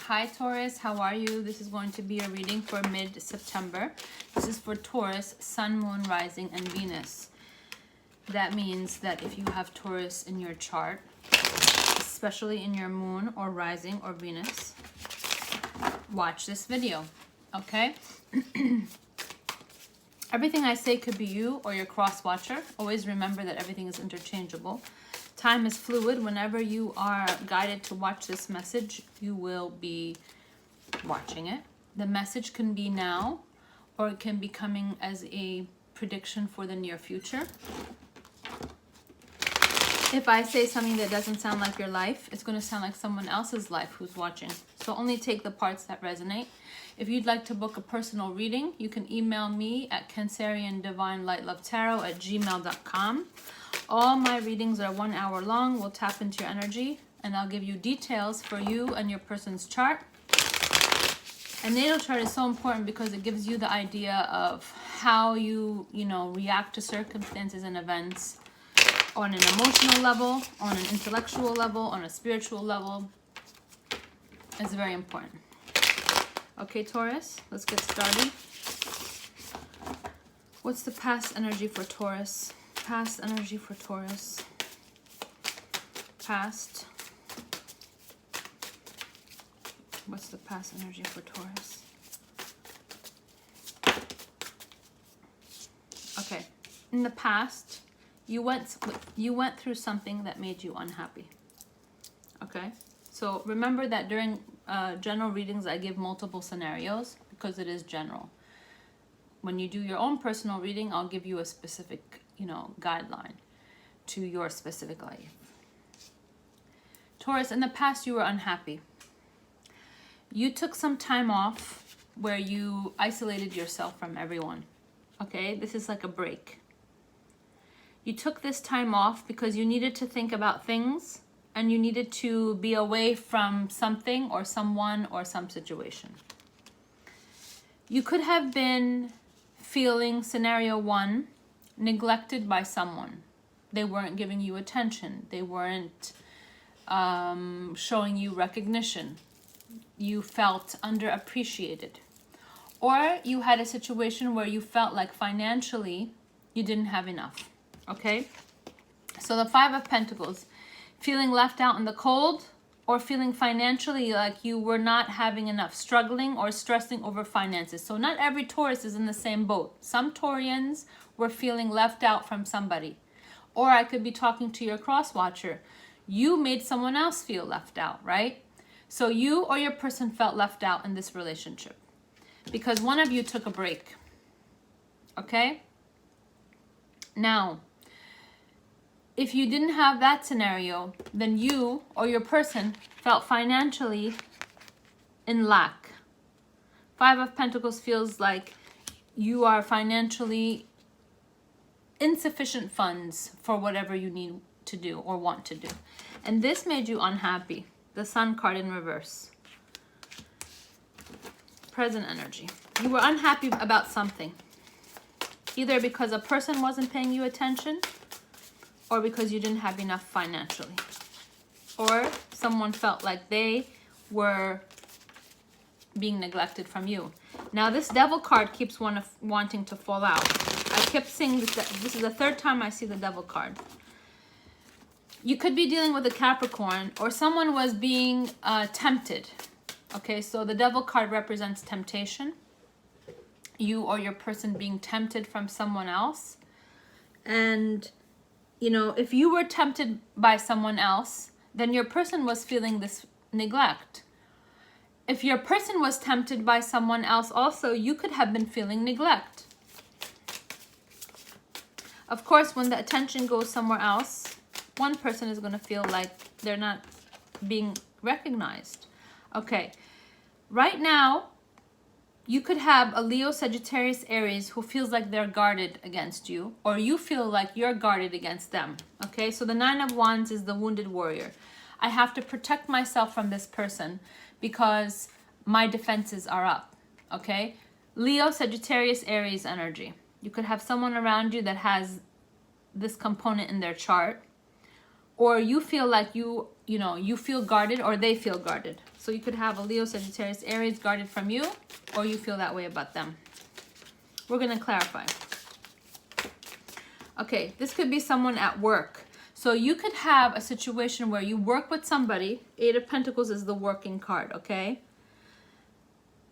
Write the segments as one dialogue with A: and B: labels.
A: Hi Taurus, how are you? This is going to be a reading for mid-September. This is for Taurus, Sun, Moon, Rising, and Venus. That means that if you have Taurus in your chart, especially in your Moon or Rising or Venus, watch this video, okay? Everything I say could be you or your cross-watcher. Always remember that everything is interchangeable. Time is fluid. Whenever you are guided to watch this message, you will be watching it. The message can be now, or it can be coming as a prediction for the near future. If I say something that doesn't sound like your life, it's going to sound like someone else's life who's watching. So only take the parts that resonate. If you'd like to book a personal reading, you can email me at canceriandivinelightlovetarot@gmail.com. All my readings are 1 hour long. We'll tap into your energy and I'll give you details for you and your person's chart. A natal chart is so important because it gives you the idea of how you react to circumstances and events on an emotional level, on an intellectual level, on a spiritual level. It's very important. Okay, Taurus, let's get started. What's the past energy for Taurus? Past energy for Taurus. Past. What's the past energy for Taurus? Okay. In the past, you went through something that made you unhappy. Okay? So remember that during general readings, I give multiple scenarios because it is general. When you do your own personal reading, I'll give you a specific guideline to your specific life. Taurus, in the past you were unhappy. You took some time off where you isolated yourself from everyone. Okay, this is like a break. You took this time off because you needed to think about things and you needed to be away from something or someone or some situation. You could have been feeling, scenario one, neglected by someone. They weren't giving you attention. They weren't showing you recognition. You felt underappreciated. Or you had a situation where you felt like financially you didn't have enough. Okay? So the Five of Pentacles, feeling left out in the cold or feeling financially like you were not having enough, struggling or stressing over finances. So not every Taurus is in the same boat. Some Taurians were feeling left out from somebody. Or I could be talking to your cross-watcher. You made someone else feel left out, right? So you or your person felt left out in this relationship because one of you took a break. Okay? Now, if you didn't have that scenario, then you or your person felt financially in lack. Five of Pentacles feels like you are financially insufficient funds for whatever you need to do or want to do. And this made you unhappy. The Sun card in reverse. Present energy. You were unhappy about something. Either because a person wasn't paying you attention or because you didn't have enough financially. Or someone felt like they were being neglected from you. Now this Devil card keeps wanting to fall out. I kept seeing this. This is the third time I see the Devil card. You could be dealing with a Capricorn or someone was being tempted. Okay, so the Devil card represents temptation. You or your person being tempted from someone else. And if you were tempted by someone else, then your person was feeling this neglect. If your person was tempted by someone else also, you could have been feeling neglect. Of course, when the attention goes somewhere else, one person is going to feel like they're not being recognized. Okay, right now, you could have a Leo, Sagittarius, Aries who feels like they're guarded against you, or you feel like you're guarded against them. Okay, so the Nine of Wands is the wounded warrior. I have to protect myself from this person because my defenses are up. Okay, Leo, Sagittarius, Aries energy. You could have someone around you that has this component in their chart, or you feel like you you know, you feel guarded or they feel guarded. So you could have a Leo, Sagittarius, Aries guarded from you, or you feel that way about them. We're going to clarify. Okay, this could be someone at work. So you could have a situation where you work with somebody. Eight of Pentacles is the working card, okay?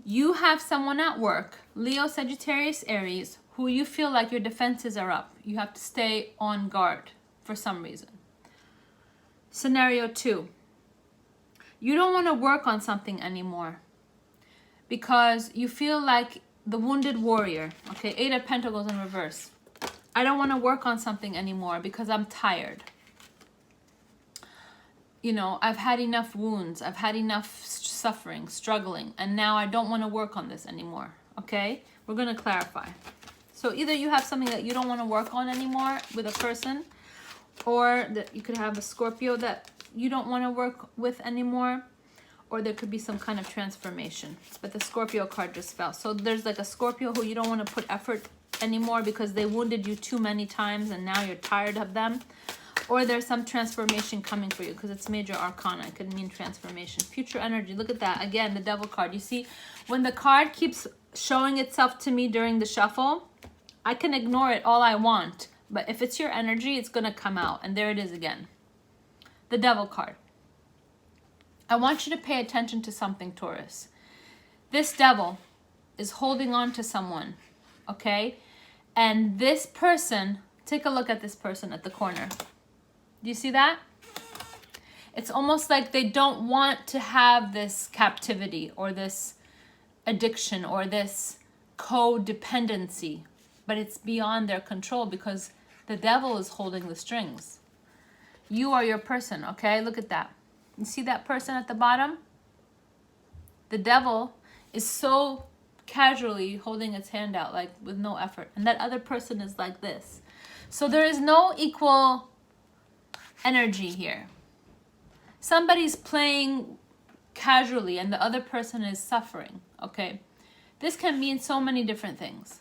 A: You have someone at work, Leo, Sagittarius, Aries, who you feel like your defenses are up. You have to stay on guard for some reason. Scenario 2. You don't want to work on something anymore because you feel like the wounded warrior. Okay, Eight of Pentacles in reverse. I don't want to work on something anymore because I'm tired. You know, I've had enough wounds. I've had enough suffering, struggling, and now I don't want to work on this anymore. Okay, we're going to clarify. So either you have something that you don't want to work on anymore with a person, or that you could have a Scorpio that you don't want to work with anymore, or there could be some kind of transformation. But the Scorpio card just fell. So there's like a Scorpio who you don't want to put effort anymore because they wounded you too many times and now you're tired of them. Or there's some transformation coming for you because it's major arcana. It could mean transformation. Future energy. Look at that. Again, the Devil card. You see, when the card keeps showing itself to me during the shuffle, I can ignore it all I want. But if it's your energy, it's going to come out. And there it is again. The Devil card. I want you to pay attention to something, Taurus. This Devil is holding on to someone. Okay? And this person, take a look at this person at the corner. Do you see that? It's almost like they don't want to have this captivity or this addiction or this codependency. But it's beyond their control because the Devil is holding the strings. You are your person, okay? Look at that. You see that person at the bottom? The Devil is so casually holding its hand out, like with no effort. And that other person is like this. So there is no equal energy here. Somebody's playing casually and the other person is suffering, okay? This can mean so many different things.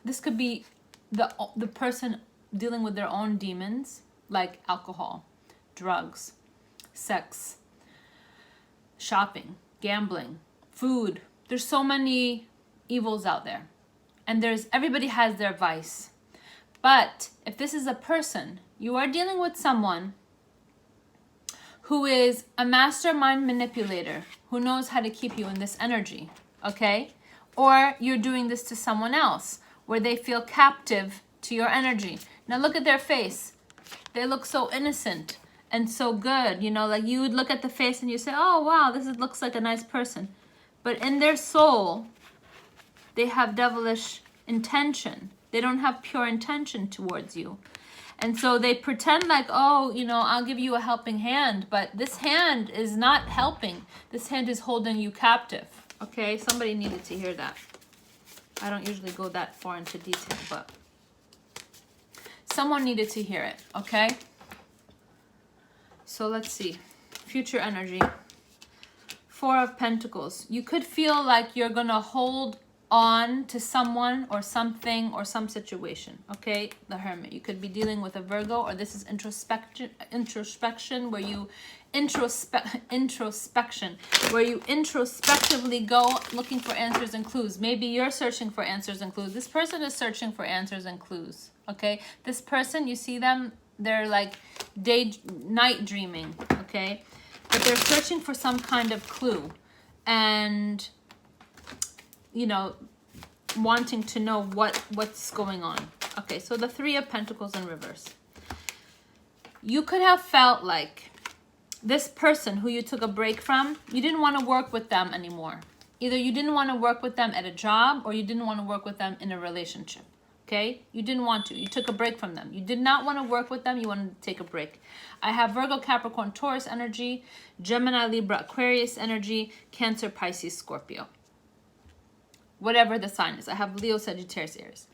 A: This could be the person dealing with their own demons, like alcohol, drugs, sex, shopping, gambling, food. There's so many evils out there. And everybody has their vice. But if this is a person, you are dealing with someone who is a mastermind manipulator who knows how to keep you in this energy, okay? Or you're doing this to someone else where they feel captive to your energy. Now look at their face. They look so innocent and so good. You know, like you would look at the face and you say, oh, wow, looks like a nice person. But in their soul, they have devilish intention. They don't have pure intention towards you. And so they pretend like, oh, you know, I'll give you a helping hand. But this hand is not helping. This hand is holding you captive. Okay, somebody needed to hear that. I don't usually go that far into detail, but someone needed to hear it, okay? So let's see. Future energy. Four of Pentacles. You could feel like you're going to hold on to someone or something or some situation, okay? The Hermit. You could be dealing with a Virgo, or this is introspection where you where you introspectively go looking for answers and clues. Maybe you're searching for answers and clues. This person is searching for answers and clues, okay? This person, you see them, they're like night dreaming, okay? But they're searching for some kind of clue and, you know, wanting to know what's going on. Okay, so the Three of Pentacles in reverse. You could have felt like this person who you took a break from, you didn't want to work with them anymore. Either you didn't want to work with them at a job or you didn't want to work with them in a relationship. Okay? You didn't want to. You took a break from them. You did not want to work with them. You wanted to take a break. I have Virgo, Capricorn, Taurus energy, Gemini, Libra, Aquarius energy, Cancer, Pisces, Scorpio. Whatever the sign is. I have Leo, Sagittarius, Aries.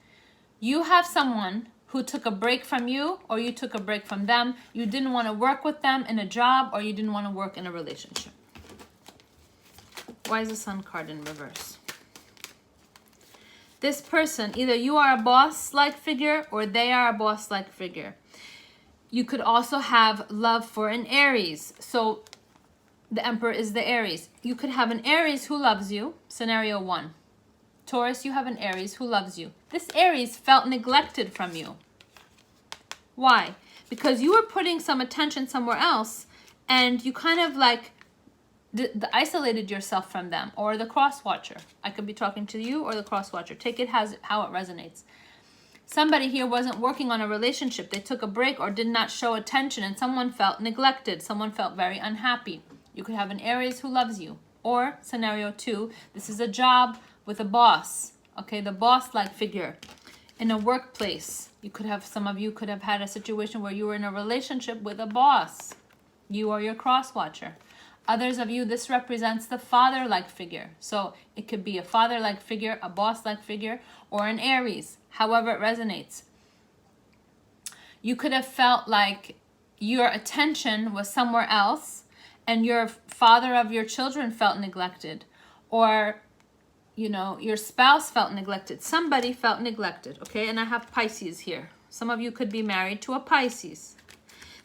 A: You have someone who took a break from you or you took a break from them. You didn't want to work with them in a job or you didn't want to work in a relationship. Why is the Sun card in reverse? This person, either you are a boss-like figure or they are a boss-like figure. You could also have love for an Aries. So the Emperor is the Aries. You could have an Aries who loves you. Scenario 1. Taurus, you have an Aries who loves you. This Aries felt neglected from you. Why? Because you were putting some attention somewhere else, and you kind of like isolated yourself from them, or the cross watcher. I could be talking to you or the cross watcher. Take it how it resonates. Somebody here wasn't working on a relationship. They took a break or did not show attention, and someone felt neglected. Someone felt very unhappy. You could have an Aries who loves you. Or scenario 2, this is a job with a boss. Okay, the boss-like figure in a workplace. You could have, some of you could have had a situation where you were in a relationship with a boss. You are your cross watcher. Others of you, this represents the father-like figure. So it could be a father-like figure, a boss-like figure, or an Aries, however it resonates. You could have felt like your attention was somewhere else, and your father of your children felt neglected, or you know, your spouse felt neglected. Somebody felt neglected, okay? And I have Pisces here. Some of you could be married to a Pisces.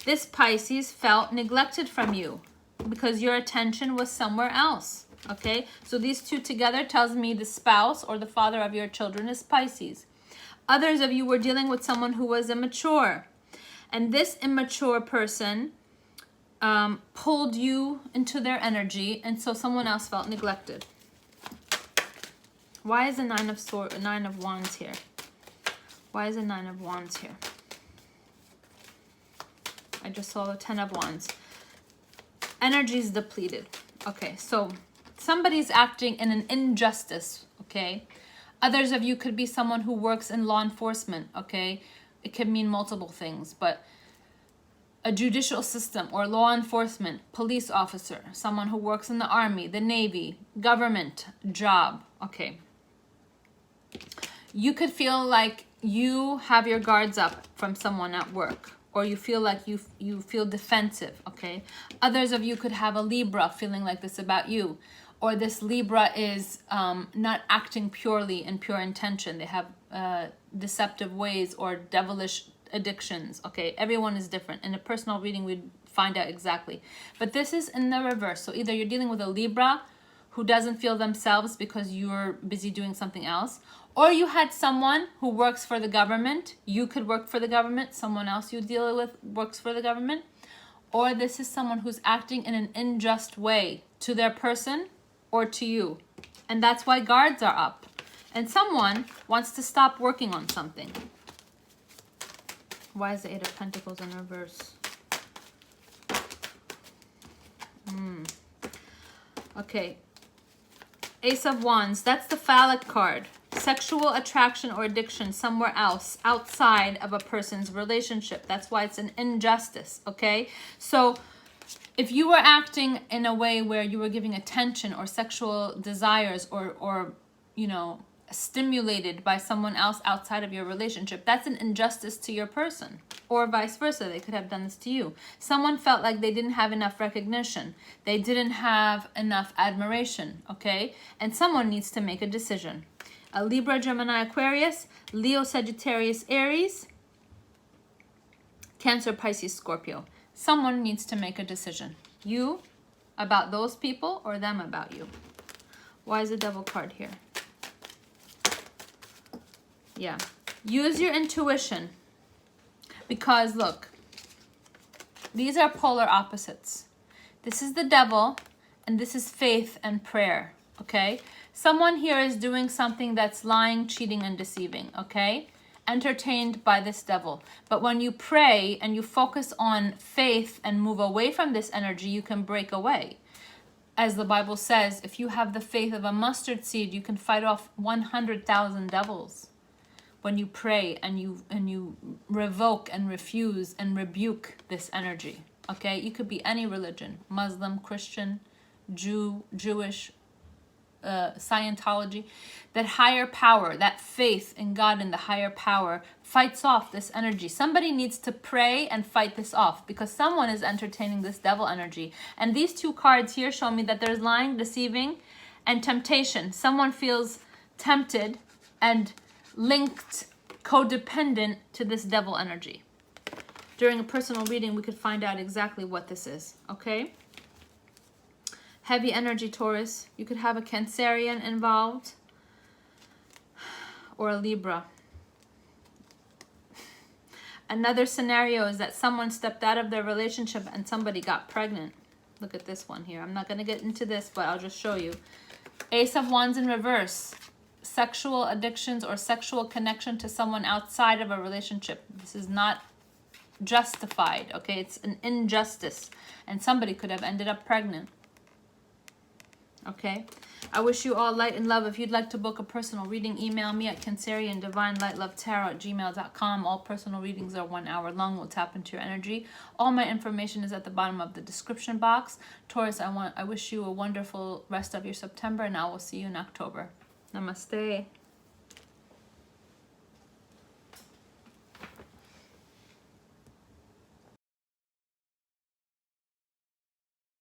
A: This Pisces felt neglected from you because your attention was somewhere else, okay? So these two together tells me the spouse or the father of your children is Pisces. Others of you were dealing with someone who was immature. And this immature person pulled you into their energy, and so someone else felt neglected. Why is the Nine of Wands here? Why is the Nine of Wands here? I just saw the 10 of Wands. Energy is depleted. Okay, so somebody's acting in an injustice, okay? Others of you could be someone who works in law enforcement, okay? It could mean multiple things, but a judicial system or law enforcement, police officer, someone who works in the army, the Navy, government, job, okay? You could feel like you have your guards up from someone at work, or you feel like you feel defensive, okay? Others of you could have a Libra feeling like this about you, or this Libra is not acting purely in pure intention. They have deceptive ways or devilish addictions, okay? Everyone is different. In a personal reading, we'd find out exactly. But this is in the reverse. So either you're dealing with a Libra who doesn't feel themselves because you're busy doing something else, or you had someone who works for the government. You could work for the government. Someone else you deal with works for the government. Or this is someone who's acting in an unjust way to their person or to you. And that's why guards are up. And someone wants to stop working on something. Why is the Eight of Pentacles in reverse? Okay. Ace of Wands, that's the phallic card. Sexual attraction or addiction somewhere else, outside of a person's relationship. That's why it's an injustice, okay? So if you were acting in a way where you were giving attention or sexual desires or you know, stimulated by someone else outside of your relationship, that's an injustice to your person. Or vice versa, they could have done this to you. Someone felt like they didn't have enough recognition. They didn't have enough admiration, okay? And someone needs to make a decision. A Libra, Gemini, Aquarius, Leo, Sagittarius, Aries, Cancer, Pisces, Scorpio. Someone needs to make a decision. You about those people or them about you. Why is the Devil card here? Yeah. Use your intuition. Because look, these are polar opposites. This is the Devil and this is faith and prayer, okay? Someone here is doing something that's lying, cheating, and deceiving, okay? Entertained by this Devil. But when you pray and you focus on faith and move away from this energy, you can break away. As the Bible says, if you have the faith of a mustard seed, you can fight off 100,000 devils. When you pray and you revoke and refuse and rebuke this energy, okay? You could be any religion, Muslim, Christian, Jew, Jewish, Scientology. That higher power, that faith in God and the higher power fights off this energy. Somebody needs to pray and fight this off because someone is entertaining this Devil energy. And these two cards here show me that there's lying, deceiving, and temptation. Someone feels tempted and linked, codependent to this Devil energy. during a personal reading, we could find out exactly what this is, okay? Heavy energy, Taurus. You could have a Cancerian involved or a Libra. Another scenario is that someone stepped out of their relationship and somebody got pregnant. Look at this one here. I'm not going to get into this, but I'll just show you. Ace of Wands in reverse. Sexual addictions or sexual connection to someone outside of a relationship. This is not justified, okay? It's an injustice. And somebody could have ended up pregnant. Okay? I wish you all light and love. If you'd like to book a personal reading, email me at canceriandivinelightlovetarot@gmail.com. All personal readings are 1 hour long. We'll tap into your energy. All my information is at the bottom of the description box. Taurus, I wish you a wonderful rest of your September, and I will see you in October. Namaste.